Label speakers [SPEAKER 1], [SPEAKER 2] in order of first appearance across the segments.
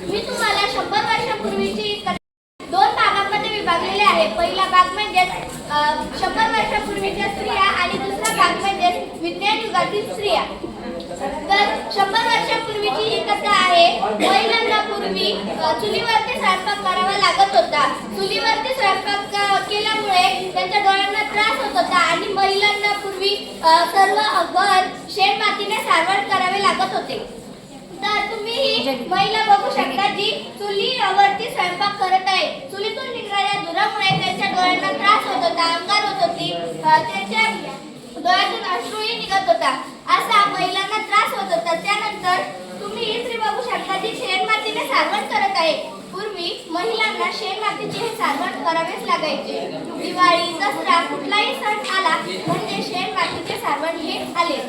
[SPEAKER 1] मी तुम्हाला 100 वर्षापूर्वीची दोन भागांमध्ये विभागलेले आहे. पहिला भाग म्हणजे 100 वर्षापूर्वीच्या स्त्रिया आणि दुसरा भाग म्हणजे विज्ञान युगातील स्त्रिया. तर 100 वर्षापूर्वीची ही कथा आहे. महिलांना पूर्वी चुलीवरती स्वयंपाक करावा लागत होता. चुलीवरती स्वयंपाक केल्यामुळे त्यांच्या डोळ्यांना त्रास होत होता आणि महिलांना पूर्वी सर्व घर शेणमातीने सारवण करावे लागत होते. तर तुम्ही ही महिला बघू शकता जी चुलीवरती स्वयंपाक करत आहे. चुलीतून निघणाऱ्या धुरामुळे त्यांच्या डोळ्यांना त्रास होत होता, अंगार होत होती, त्यांच्या डोळ्यातून अश्रूही निघत होता. असा महिलांना त्रास होत होता. त्यानंतर तुम्ही ही स्त्री बघू शकता जी शेणमातीने सारवण करत आहे. पूर्वी महिलांना शेणमातीचे हे सारवण करावेच लागायचे. दिवाळी, दसरा कुठलाही सण आला म्हणजे शेणमातीचे सारवण हे आले.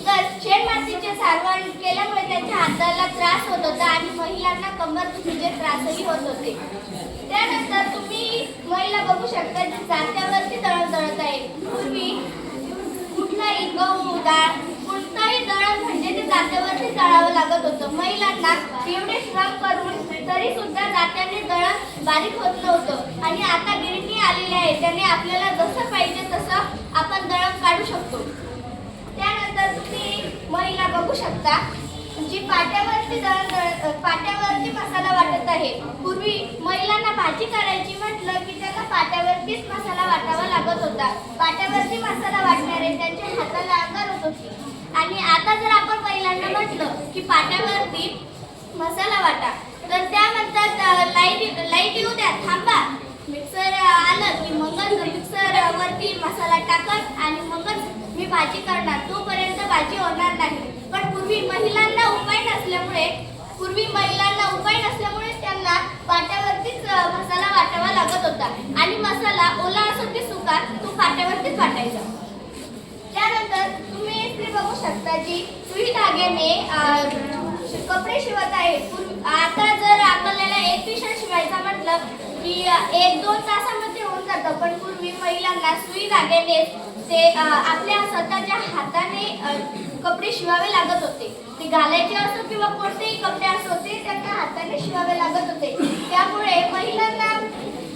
[SPEAKER 1] तर शेणमातीचे सारवण केल्यामुळे त्यांच्या हाताला त्रास होत होता आणि महिलांना कंबरदुखीचे त्रासही होत होते. त्यानंतर तुम्ही महिला बघू शकता जी जात्यावरती दळण दळत आहे. पूर्वी कुठलाही गहू, डाळ कोणताही दळण म्हणजे ते जात्यावरती दळावं लागत होतं. महिलांना एवढे श्रम करून तरी सुद्धा जात्याने दळण बारीक होत नव्हतं. आणि आता गिरणी आलेली आहे, त्याने आपल्याला जसं पाहिजे तसं आपण दळण काढू शकतो. त्यानंतर तुम्ही महिला बघू शकता जी पाट्यावरती मसाला वाटत आहे. पूर्वी महिलांना भाजी करायची म्हटलं की त्यांना पाट्यावरतीच मसाला वाटावा लागत होता. पाट्यावरती मसाला वाटणारे त्यांच्या हाताला अंगार होत होती. आणि आता जर आपण महिलांना म्हटलं की पाट्यावरती मसाला वाटा तर त्या म्हणतात लाईट येऊ द्या, थांबा, मिक्सर आलं की मगच मिक्सर वरती मसाला टाकत आणि मगच मी भाजी करणार, तोपर्यंत भाजी होणार नाही. पण पूर्वी महिलांना उपाय नसल्यामुळे त्यांना पाट्यावरतीच मसाला वाटावा लागत होता आणि मसाला ओला असो की सुका तो पाट्यावरतीच वाटायचा. त्यानंतर तुम्ही स्त्री बघू शकता जी सुई धाग्याने कपडे शिवत आहे. आता जर आपल्याला एक टी शर्ट शिवायचा म्हटलं की 1-2 तासामध्ये होऊन जातं. पण पूर्वी महिलांना सुई धाग्याने ते आपल्या स्वतःच्या हाताने कपडे शिवावे लागत होते. ते घालायचे असो किंवा कोणतेही कपडे असो ते त्यांना हाताने शिवावे लागत होते. त्यामुळे महिलांना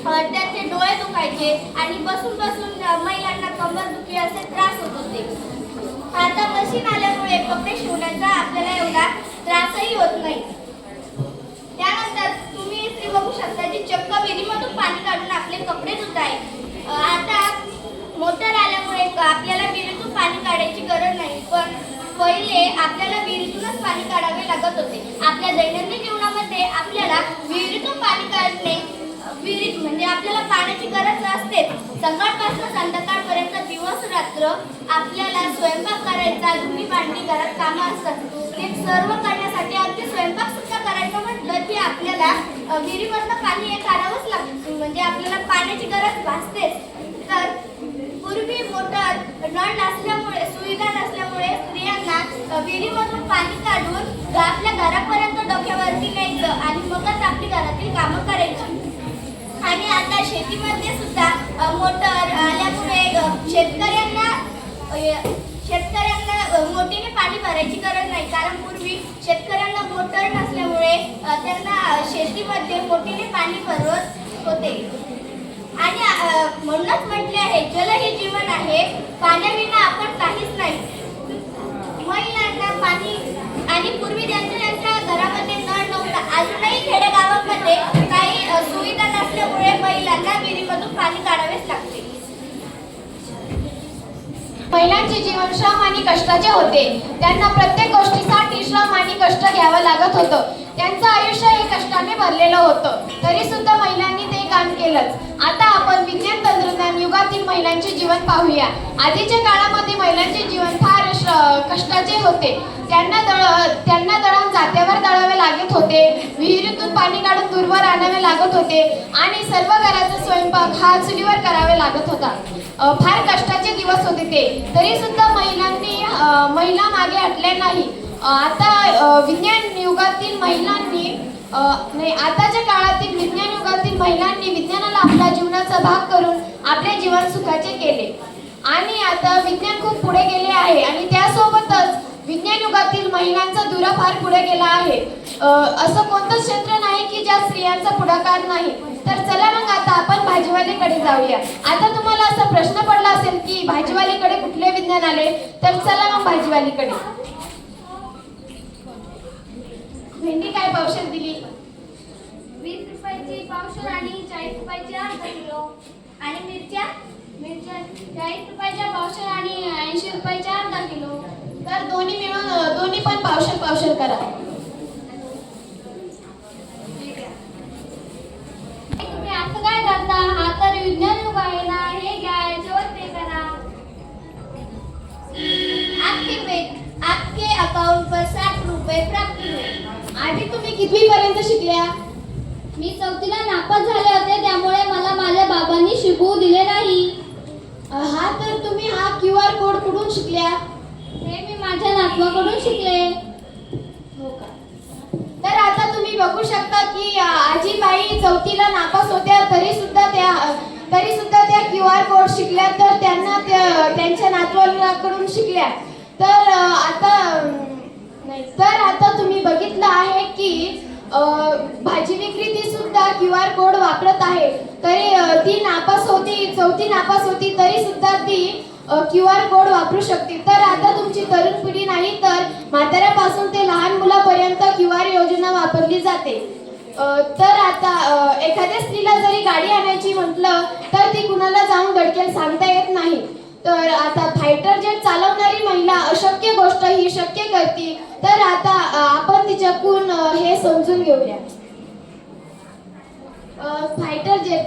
[SPEAKER 1] त्यांचे डोळे दुखायचे आणि बसून महिलांना कंबरदुखी असे त्रास होत होते. आता मशीन आल्यामुळे कपडे शिवण्याचा आपल्याला एवढा त्रासही होत नाही. त्यानंतर तुम्ही स्त्री बघू शकता जी चक्क विहिरीमधून पाणी काढून आपले कपडे धुत आहे. आता मोटर आल्यामुळे आपल्याला विहिरीतून पाणी काढायची गरज नाही. पण पहिले आपल्याला विहिरीतूनच पाणी काढावे लागत होते. आपल्या दैनंदिन जीवनामध्ये आपल्याला विहिरीतून पाणी काढणे, विहिरीत म्हणजे आपल्याला पाण्याची गरज असते. सकाळपासून संध्याकाळपर्यंत दिवस रात्र आपल्याला स्वयंपाक करायचा, धुणी भांडी, घरात कामं असतात. ते सर्व करण्यासाठी अगदी स्वयंपाक सुद्धा करायचं म्हटलं की आपल्याला विहिरीमधनं पाणी हे काढावंच लागतं. म्हणजे आपल्याला पाण्याची गरज भासतेच. तर पूर्वी मोटर नळ नसल्यामुळे, सुविधा नसल्यामुळे स्त्रियांना विहिरीमधून पाणी काढून आपल्या घरापर्यंत डोक्यावरती न्यायचं आणि मगच आपली घरातील कामं करायची. आणि आता शेतीमध्ये सुद्धा मोटर आल्यामुळे शेतकऱ्यांना मोठीने पाणी भरायची गरज नाही. कारण पूर्वी शेतकऱ्यांना मोटर नसल्यामुळे त्यांना शेतीमध्ये मोठीने पाणी भरवत होते. आणि म्हणूनच म्हटले आहे जल हे जीवन आहे, पाण्याविना आपण काहीच नाही. महिलांना पाणी आणि पूर्वी त्यांच्या घरामध्ये नळ नव्हता. अजूनही खेडेगावांमध्ये काही सुविधा नसल्यामुळे महिलांना विहिरीमधून पाणी काढावेच लागते.
[SPEAKER 2] महिलांचे जीवन श्रम आणि कष्टाचे होते. त्यांना प्रत्येक गोष्टीसाठी श्रम आणि कष्ट घ्यावं लागत होतं. त्यांचं आयुष्य हे कष्टाने भरलेलं होतं. तरी सुद्धा महिलांनी ते काम केलंच. आता आपण विज्ञान तंत्रज्ञान युगातील महिलांचे जीवन पाहूया. आधीच्या काळामध्ये महिलांचे जीवन फार कष्टाचे होते. त्यांना दळण जात्यावर दळावे लागत होते. विहिरीतून पाणी काढून दूरवर आणावे लागत होते आणि सर्व घराचा स्वयंपाक हा चुलीवर करावे लागत होता. फार कष्टाचे दिवस होते ते. तरी सुद्धा महिला मागे हटल्या नाही. आता विज्ञान युगातील महिलांनी आताच्या काळातील विज्ञान युगातील महिलांनी विज्ञानाला आपला जीवनाचा भाग करून आपले जीवन सुखाचे केले. आणि आता विज्ञान खूप पुढे गेले आहे आणि त्यासोबतच विज्ञान युगातील महिलांचा दुरा फार पुढे गेला आहे. असं कोणतं क्षेत्र नाही की ज्या स्त्रियांचा पुढाकार नाही. तर चला मग आता आपण भाजीवालीकडे जाऊया. आता तुम्हाला असा प्रश्न पडला असेल की भाजीवालीकडे कुठले विज्ञान आले, तर चला मग भाजीवालीकडे. भेंडी काय पावशेर दिली?
[SPEAKER 1] 20 रुपयाची पावशेर आणि 40 रुपयाची अर्धा किलो. आणि मिरच्या 40 रुपयाच्या पावशेर आणि 80 रुपयाच्या अर्धा किलो.
[SPEAKER 2] तर दोन्ही मिळून दोन्ही पण पावशेर पावशेर करा.
[SPEAKER 1] तुम्ही असं काय करता? हा तर विज्ञान युग आहे ना. हे घ्या, याच्यावर पे करा. आपके अकाउंट पर 60 रुपये प्राप्त हुए.
[SPEAKER 2] आधी तुम्ही कितवी पर्यंत शिकल्या?
[SPEAKER 1] मी 4थीला नापास झाले होते, त्यामुळे मला माझ्या बाबांनी शिकवू दिले नाही.
[SPEAKER 2] हा तर तुम्ही हा QR कोड कुठून शिकल्या?
[SPEAKER 1] हे मी माझ्या नातवाकडून शिकले.
[SPEAKER 2] हो का? तर आता तुम्ही बघू शकता की आजीबाई 4थीला नापास होत्या, तरी सुद्धा त्या QR कोड शिकल्या. तर त्यांना त्यांच्या नातवाकडून शिकल्या. तर आता तुम्ही बघितलं आहे की भाजी विक्रेती सुद्धा QR कोड वापरत आहे. तरी ती नापास होती, 4थी नापास होती, तरी सुद्धा ती QR कोड वापरू शकते. तर आता तुमची तरुण पिढी नाही तर म्हाताऱ्यापासून ते लहान मुलापर्यंत QR योजना वापरली जाते. तर आता एखाद्या स्त्रीला जरी गाडी आणायची म्हटलं तर ती कुणाला जाऊन धडकेल सांगता येत नाही. तर आता फायटर जेट चालवणारी महिला अशक्य गोष्ट ही शक्य करते. तर आता आपण तिच्याकडून हे समजून घेऊया. फायटर जेट,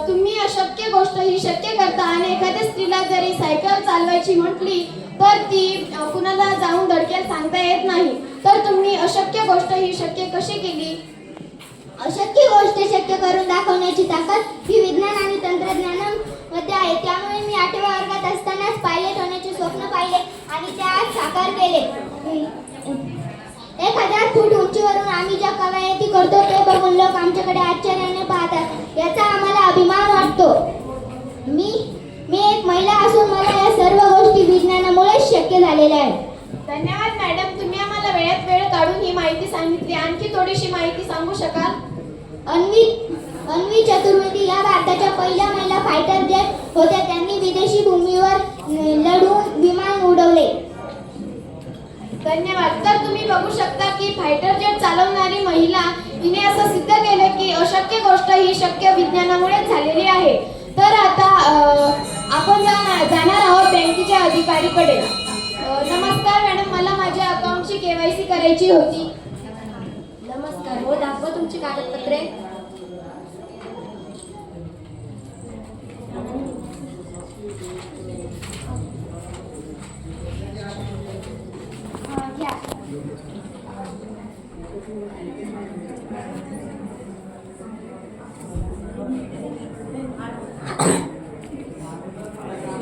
[SPEAKER 2] तुम्ही अशक्य गोष्ट ही शक्य करता आणि एखाद्या स्त्रीला जरी सायकल चालवायची म्हटली तर ती कुणाला जाऊन धडकेल सांगता येत नाही. तर तुम्ही अशक्य गोष्ट ही शक्य कशी केली?
[SPEAKER 1] अशक्य गोष्ट शक्य करून दाखवण्याची ताकद ही विज्ञान आणि तंत्रज्ञानामध्ये आहे. त्यामुळे मी 8व्या वर्गात असतानाच पायलट होण्याचे स्वप्न पाहिले आणि ते आज साकार केले. 1000 फूट उंचीवरून आम्ही ज्या कवायती करतो ते बघून लोक आमच्याकडे आश्चर्याने पाहतात. याचा आम्हाला अभिमान वाटतो. मी एक महिला असून मला या सर्व गोष्टी विज्ञानामुळेच शक्य झालेल्या आहेत.
[SPEAKER 2] धन्यवाद मॅडम, तुम्ही आम्हाला वेळात वेळ काढून ही माहिती सांगितली. आणखी थोडीशी माहिती सांगू शकाल?
[SPEAKER 1] अन्वी चतुर्वेदी या भारताच्या पहिल्या महिला फायटर जेट होत्या. त्यांनी विदेशी भूमीवर लढून विमान उडवले.
[SPEAKER 2] धन्यवाद. तर तुम्ही बघू शकता की फायटर जेट चालवणारी महिला हिने असं सिद्ध केलं की अशक्य गोष्ट ही शक्य विज्ञानामुळे झालेली आहे. तर आता आपण जाणार आहोत बँकेच्या अधिकारीकडे. नमस्कार मॅडम, मला माझ्या अकाउंटची KYC करायची होती.
[SPEAKER 1] नमस्कार. हो, दाखवा तुमची कागदपत्रे. घ्या.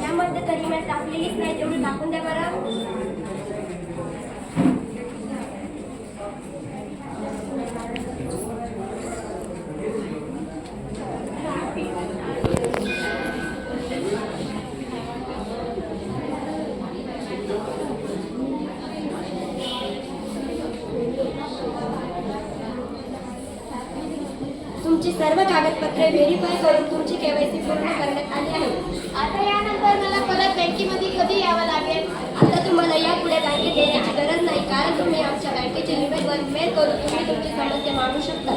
[SPEAKER 1] यामध्ये तरी मी टाकलेलीच नाही, तेवढी टाकून द्या बरं. तुमची सर्व कागदपत्रे व्हेरीफाय करून तुमची KYC पूर्ण करण्यात आली आहे.
[SPEAKER 2] आता यानंतर मला परत बँकेमध्ये कधी यावं लागेल?
[SPEAKER 1] आता तुम्हाला यापुढे बँकेत येण्याची गरज नाही, कारण तुम्ही आमच्या बँकेच्या ईमेलवर मेल करून तुम्ही तुमची समस्या मांडू शकता.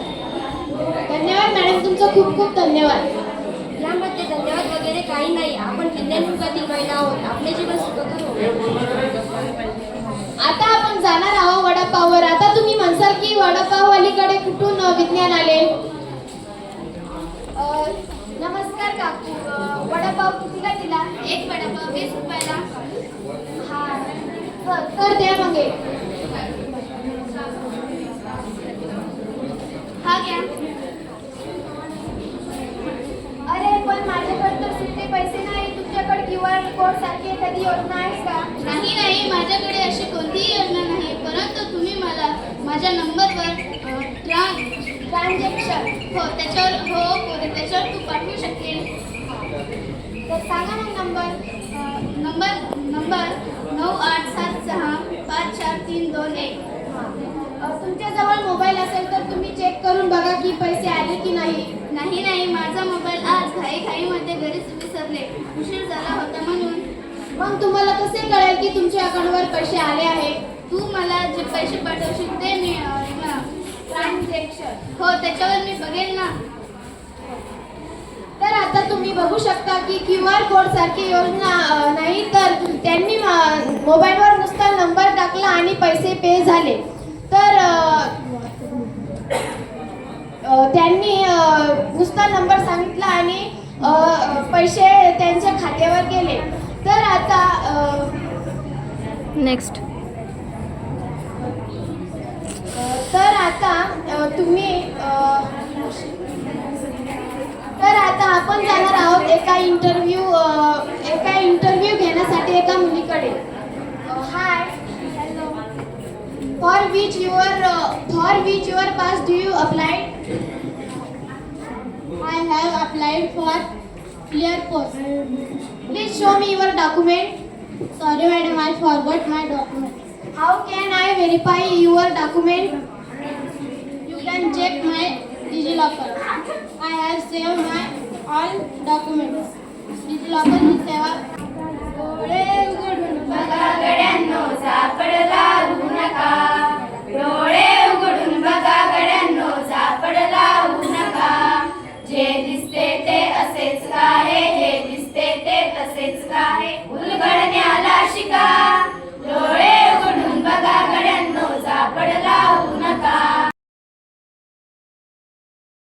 [SPEAKER 2] धन्यवाद मॅडम, तुमचं खूप खूप धन्यवाद.
[SPEAKER 1] यामध्ये धन्यवाद वगैरे काही नाही. आपण विज्ञान युगातील महिला आहोत. आपले जीवन सुखकर होईल.
[SPEAKER 2] आता आपण जाणार आहोत वडापाववर. आता तुम्ही म्हणसाल की वडापाव अलीकडे कुठून विज्ञान आले? नमस्कार काकू, वडापाव कितीला दिला?
[SPEAKER 1] एक वडापाव 20 रुपयाला.
[SPEAKER 2] हा, तर द्या मग एक.
[SPEAKER 1] हा घ्या.
[SPEAKER 2] अरे पण माझ्याकडे तर सुट्टे पैसे नाही. तुमच्याकडे QR कोड सारखी एखादी योजना आहे का?
[SPEAKER 1] नाही, माझ्याकडे अशी कोणतीही योजना नाही. परंतु तुम्ही मला माझ्या नंबरवर
[SPEAKER 2] ट्रान्झॅक्शन
[SPEAKER 1] त्याच्यावर तू पाठवू शकते.
[SPEAKER 2] तर सांगा ना नंबर.
[SPEAKER 1] नंबर 9876543221.
[SPEAKER 2] तुमच्याजवळ मोबाईल करून बघा की पैसे आले की नाही.
[SPEAKER 1] नाही, माझा मोबाईल आज घाईमध्ये घरीच विसरले. उशीर झाला होता म्हणून.
[SPEAKER 2] मग तुम्हाला कसे कळेल की तुमच्या अकाउंटवर पैसे आले आहेत?
[SPEAKER 1] तू मला जे पैसे पाठवशील ते मी
[SPEAKER 2] ट्रान्झॅक्शन.
[SPEAKER 1] हो, त्याच्यावर मी बघेल ना.
[SPEAKER 2] तर आता तुम्ही बघू शकता की QR कोड सारखी योजना नाही, तर त्यांनी मोबाईलवर नुसता नंबर टाकला आणि पैसे पे झाले. तर त्यांनी नुसता नंबर सांगितला आणि पैसे त्यांच्या खात्यावर गेले. तर आता
[SPEAKER 3] नेक्स्ट.
[SPEAKER 2] तुम्ही तर आता आपण जाणार आहोत एका इंटरव्ह्यू घेण्यासाठी एका मुलीकडे. Hi, for which your post do you applied?
[SPEAKER 1] I have applied for clear post.
[SPEAKER 2] Please show me your document.
[SPEAKER 1] Sorry madam, I forgot my document.
[SPEAKER 2] How can I verify your document?
[SPEAKER 1] You can check my DigiLocker. I have saved my all documents. DigiLocker ही सेवा. डोळे उघडून बघा गड्यांनो, झापड लावू नका. डोळे उघडून बघा गड्यांनो, झापड लावू नका. जे दिसते ते असेच काय, हे दिसते ते तसेच काय. उलगडण्याला शिका.